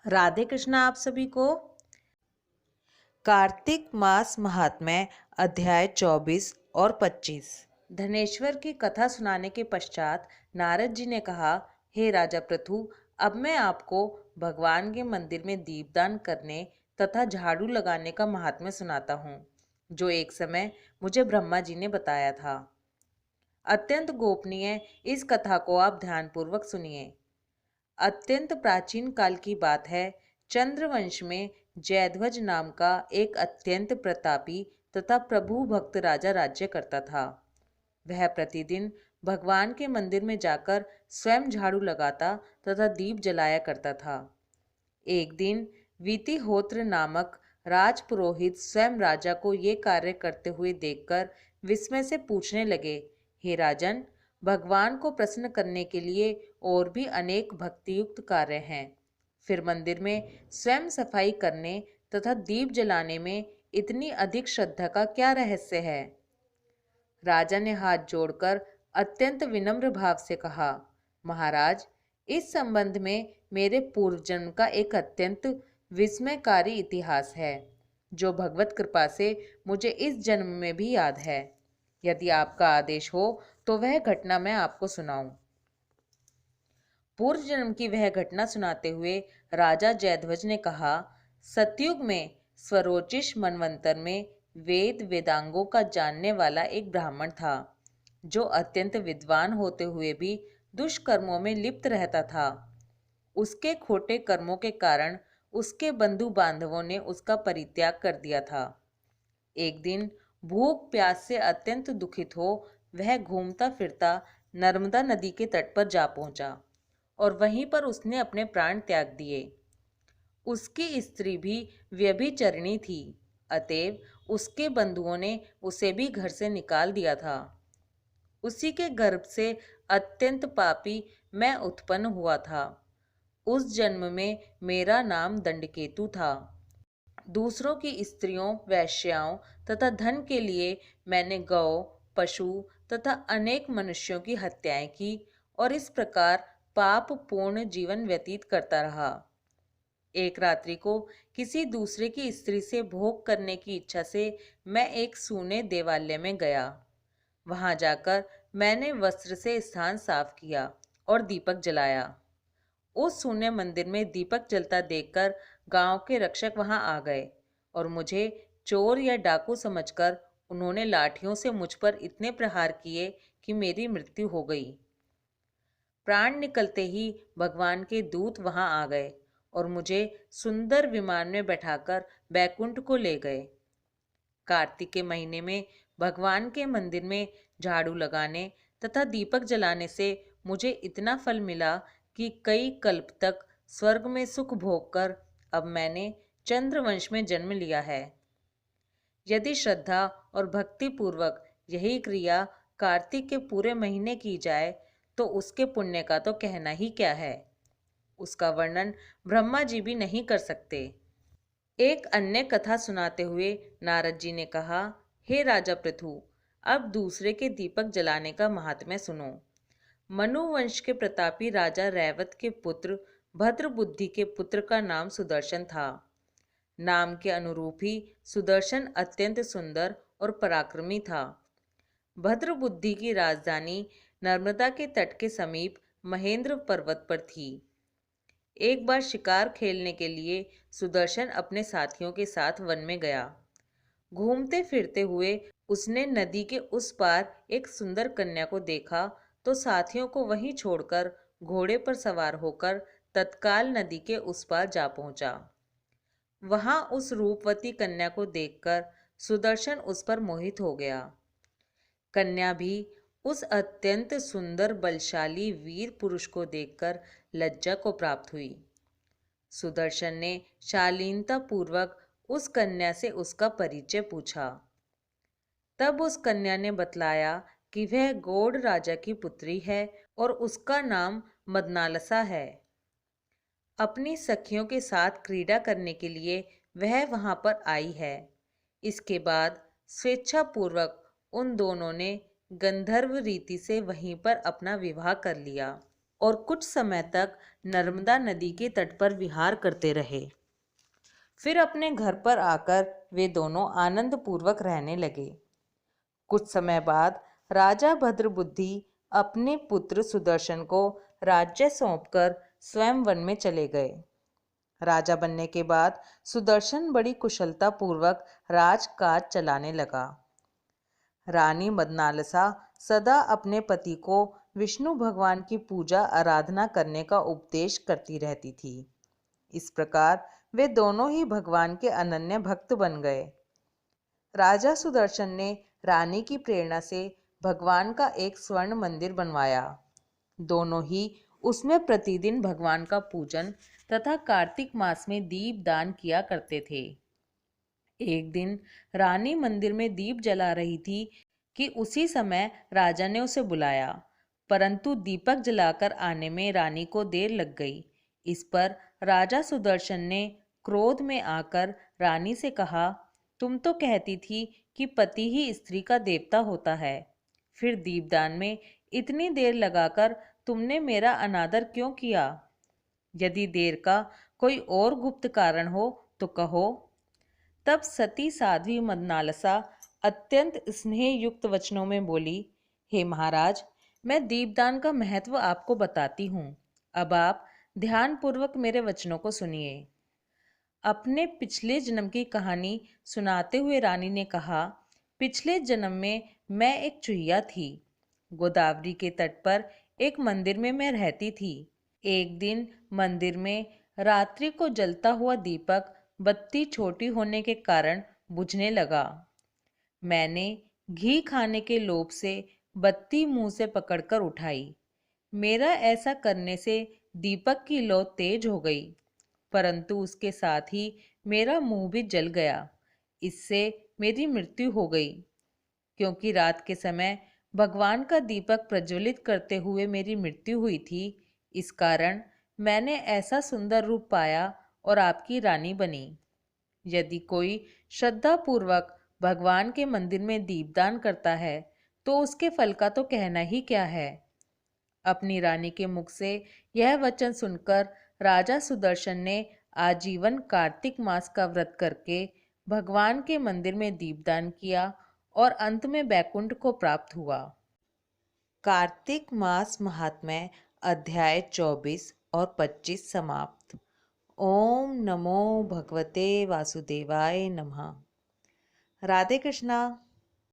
राधे कृष्णा आप सभी को। कार्तिक मास महात्म्य अध्याय 24 और 25। धनेश्वर की कथा सुनाने के पश्चात नारद जी ने कहा, हे राजा पृथु, अब मैं आपको भगवान के मंदिर में दीपदान करने तथा झाड़ू लगाने का महात्म्य सुनाता हूँ, जो एक समय मुझे ब्रह्मा जी ने बताया था। अत्यंत गोपनीय इस कथा को आप ध्यानपूर्वक सुनिए। अत्यंत प्राचीन काल की बात है। चंद्रवंश में जयध्वज नाम का एक अत्यंत प्रतापी तथा प्रभु भक्त राजा राज्य करता था। वह प्रतिदिन भगवान के मंदिर में जाकर स्वयं झाड़ू लगाता तथा दीप जलाया करता था। एक दिन वीतिहोत्र नामक राजपुरोहित स्वयं राजा को ये कार्य करते हुए देखकर विस्मय से पूछने लगे, हे राजन, भगवान को प्रसन्न करने के लिए और भी अनेक भक्तियुक्त कार्य हैं, फिर मंदिर में स्वयं सफाई करने तथा दीप जलाने में इतनी अधिक श्रद्धा का क्या रहस्य है? राजा ने हाथ जोड़कर अत्यंत विनम्र भाव से कहा, महाराज, इस संबंध में मेरे पूर्व जन्म का एक अत्यंत विस्मयकारी इतिहास है, जो भगवत कृपा से मुझे इस जन्म में भी याद है। यदि आपका आदेश हो तो वह घटना मैं आपको सुनाऊं। पूर्व जन्म की वह घटना सुनाते हुए राजा जयध्वज ने कहा, सतयुग में स्वरोचिष मनवंतर में वेद वेदांगों का जानने वाला एक ब्राह्मण था, जो अत्यंत विद्वान होते हुए भी दुष्कर्मों में लिप्त रहता था। उसके खोटे कर्मों के कारण उसके बंधु बांधवों ने उसका परित्याग कर दिया था। एक दिन भूख प्यास से अत्यंत दुखित हो वह घूमता फिरता नर्मदा नदी के तट पर जा पहुंचा और वहीं पर उसने अपने प्राण त्याग दिए। उसकी स्त्री भी व्यभिचरिणी थी, अतएव उसके बंधुओं ने उसे भी घर से निकाल दिया था। उसी के गर्भ से अत्यंत पापी मैं उत्पन्न हुआ था। उस जन्म में मेरा नाम दंडकेतु था। दूसरों की स्त्रियों, वैश्याओं तथा धन के लिए मैंने गौ, पशु तथा अनेक मनुष्यों की हत्याएं की और इस प्रकार पाप पूर्ण जीवन व्यतीत करता रहा। एक रात्रि को किसी दूसरे की स्त्री से भोग करने की इच्छा से मैं एक सूने देवालय में गया। वहां जाकर मैंने वस्त्र से स्थान साफ किया और दीपक जलाया। उस सूने मंदिर में दीपक जलता देखकर गांव के रक्षक वहां आ गए और मुझे चोर या डाकू समझकर उन्होंने लाठियों से मुझ पर इतने प्रहार किए कि मेरी मृत्यु हो गई। प्राण निकलते ही भगवान के दूत वहां आ गए और मुझे सुंदर विमान में बैठाकर बैकुंठ को ले गए। कार्तिक के महीने में भगवान के मंदिर में झाड़ू लगाने तथा दीपक जलाने से मुझे इतना फल मिला कि कई कल्प तक स्वर्ग में सुख भोग कर अब मैंने चंद्रवंश में जन्म लिया है। यदि श्रद्धा और भक्ति पूर्वक यही क्रिया कार्तिक के पूरे महीने की जाए तो उसके पुण्य का तो कहना ही क्या है। उसका वर्णन ब्रह्मा जी भी नहीं कर सकते। एक अन्य कथा सुनाते हुए नारद जी ने कहा, हे राजा पृथु, अब दूसरे के दीपक जलाने का महात्म्य सुनो। मनुवंश के प्रतापी राजा रैवत के पुत्र भद्रबुद्धि के पुत्र का नाम सुदर्शन था। नाम के अनुरूप ही सुदर्शन अत्यंत सुंदर और पराक्रमी था। भद्रबुद्धि की राजधानी नर्मदा के तट के समीप महेंद्र पर्वत पर थी। एक बार शिकार खेलने के लिए सुदर्शन अपने साथियों के साथ वन में गया। घूमते फिरते हुए उसने नदी के उस पार एक सुंदर कन्या को देखा तो साथियों को वहीं छोड़कर घोड़े पर सवार होकर तत्काल नदी के उस पार जा पहुंचा। वहां उस रूपवती कन्या को देखकर सुदर्शन उस पर मोहित हो गया। कन्या भी उस अत्यंत सुंदर बलशाली वीर पुरुष को देखकर लज्जा को प्राप्त हुई। सुदर्शन ने शालीनता पूर्वक उस कन्या से उसका परिचय पूछा। तब उस कन्या ने बतलाया कि वह गौड़ राजा की पुत्री है और उसका नाम मदनालसा है। अपनी सखियों के साथ क्रीड़ा करने के लिए वह वहां पर आई है। इसके बाद स्वेच्छापूर्वक उन दोनों ने गंधर्व रीति से वहीं पर अपना विवाह कर लिया। और कुछ समय तक नर्मदा नदी के तट पर विहार करते रहे। फिर अपने घर पर आकर वे दोनों आनंद पूर्वक रहने लगे। कुछ समय बाद राजा भद्रबुद्धि अपने पुत्र सुदर्शन को राज्य सौंपकर स्वयं वन में चले गए। राजा बनने के बाद सुदर्शन बड़ी कुशलता पूर्वक राजकाज चलाने लगा। रानी मदनालसा सदा अपने पति को विष्णु भगवान की पूजा आराधना करने का उपदेश करती रहती थी। इस प्रकार वे दोनों ही भगवान के अनन्य भक्त बन गए। राजा सुदर्शन ने रानी की प्रेरणा से भगवान का एक स्वर्ण मंदिर बनवाया। दोनों ही उसमें प्रतिदिन भगवान का पूजन तथा कार्तिक मास में दीप दान किया करते थे। एक दिन रानी मंदिर में दीप जला रही थी कि उसी समय राजा ने उसे बुलाया, परंतु दीपक जलाकर आने में रानी को देर लग गई। इस पर राजा सुदर्शन ने क्रोध में आकर रानी से कहा, तुम तो कहती थी कि पति ही स्त्री का देवता होता है, फिर दीपदान में इतनी देर लगाकर तुमने मेरा अनादर क्यों किया? यदि देर का कोई और गुप्त कारण हो तो कहो। तब सती साध्वी मदनालसा अत्यंत स्नेह युक्त वचनों में बोली, हे महाराज, मैं दीपदान का महत्व आपको बताती हूँ। अब आप ध्यानपूर्वक मेरे वचनों को सुनिए। अपने पिछले जन्म की कहानी सुनाते हुए रानी ने कहा, पिछले जन्म में मैं एक चुहिया थी। गोदावरी के तट पर एक मंदिर में मैं रहती थी। एक दिन मंदिर में रात्रि को जलता हुआ दीपक बत्ती छोटी होने के कारण बुझने लगा। मैंने घी खाने के लोभ से बत्ती मुंह से पकड़कर उठाई। मेरा ऐसा करने से दीपक की लौ तेज हो गई, परंतु उसके साथ ही मेरा मुंह भी जल गया। इससे मेरी मृत्यु हो गई। क्योंकि रात के समय भगवान का दीपक प्रज्वलित करते हुए मेरी मृत्यु हुई थी, इस कारण मैंने ऐसा सुंदर रूप पाया और आपकी रानी बनी। यदि कोई श्रद्धापूर्वक भगवान के मंदिर में दीपदान करता है तो उसके फल का तो कहना ही क्या है। अपनी रानी के मुख से यह वचन सुनकर राजा सुदर्शन ने आजीवन कार्तिक मास का व्रत करके भगवान के मंदिर में दीपदान किया और अंत में वैकुंठ को प्राप्त हुआ। कार्तिक मास महात्म्य अध्याय 24 और 25 समाप्त। ओम नमो भगवते वासुदेवाय नमः। राधे कृष्णा।